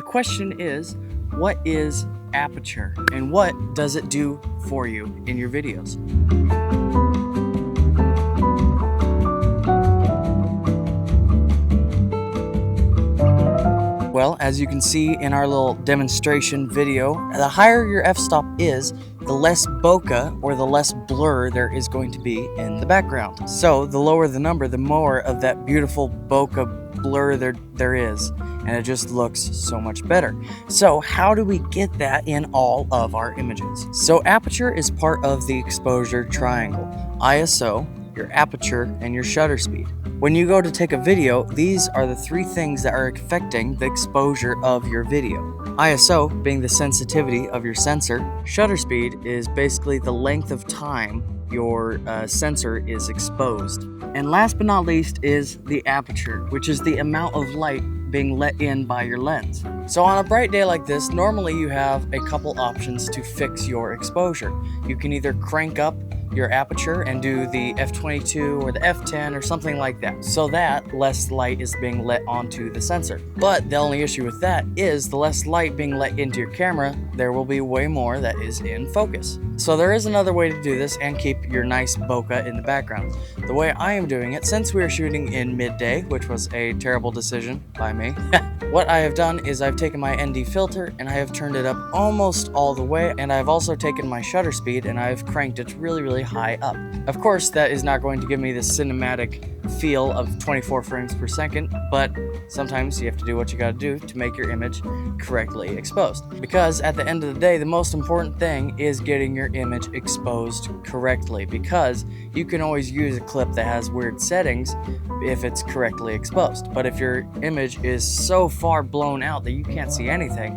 question is, what is Aperture and what does it do for you in your videos? Well, as you can see in our little demonstration video, the higher your f-stop is, the less bokeh or the less blur there is going to be in the background. So the lower the number, the more of that beautiful bokeh blur there is, and it just looks so much better. So how do we get that in all of our images? So aperture is part of the exposure triangle: ISO, your aperture, and your shutter speed. When you go to take a video, these are the three things that are affecting the exposure of your video. ISO being the sensitivity of your sensor. Shutter speed is basically the length of time your sensor is exposed. And last but not least is the aperture, which is the amount of light being let in by your lens. So on a bright day like this, normally you have a couple options to fix your exposure. You can either crank up your aperture and do the f22 or the f10 or something like that, so that less light is being let onto the sensor. But the only issue with that is the less light being let into your camera, there will be way more that is in focus. So there is another way to do this and keep your nice bokeh in the background. The way I am doing it, since we are shooting in midday, which was a terrible decision by me, what I have done is I've taken my ND filter and I have turned it up almost all the way, and I've also taken my shutter speed and I've cranked it really high up. Of course, that is not going to give me the cinematic feel of 24 frames per second, but sometimes you have to do what you gotta do to make your image correctly exposed. Because at the end of the day, the most important thing is getting your image exposed correctly, because you can always use a clip that has weird settings if it's correctly exposed. But if your image is so far blown out that you can't see anything,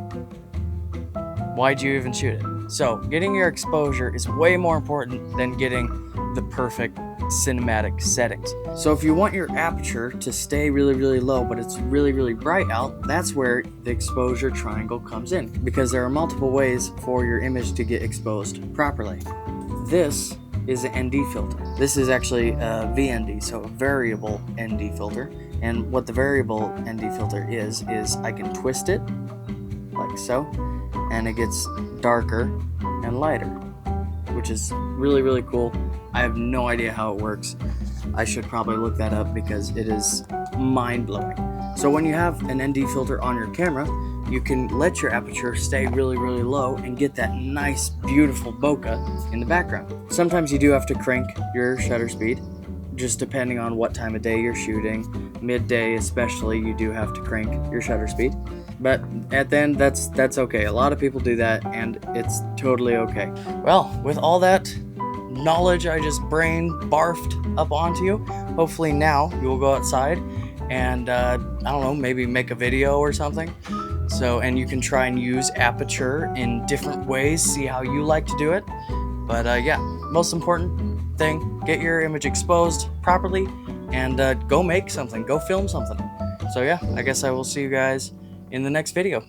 why'd you even shoot it? So getting your exposure is way more important than getting the perfect cinematic settings. So if you want your aperture to stay really low, but it's really bright out, that's where the exposure triangle comes in, because there are multiple ways for your image to get exposed properly. This is an ND filter. This is actually a VND, so a variable ND filter. And what the variable ND filter is I can twist it like so, and it gets darker and lighter, which is really cool. I have no idea how it works. I should probably look that up because it is mind-blowing. So when you have an ND filter on your camera, you can let your aperture stay really low and get that nice, beautiful bokeh in the background. Sometimes you do have to crank your shutter speed, just depending on what time of day you're shooting. Midday especially, you do have to crank your shutter speed. But at the end, that's okay. A lot of people do that, and it's totally okay. Well, with all that knowledge I just brain barfed up onto you, hopefully now you will go outside and I don't know, maybe make a video or something. So, and you can try and use aperture in different ways, see how you like to do it. But yeah, most important thing, get your image exposed properly and go make something, go film something. So yeah, I guess I will see you guys in the next video.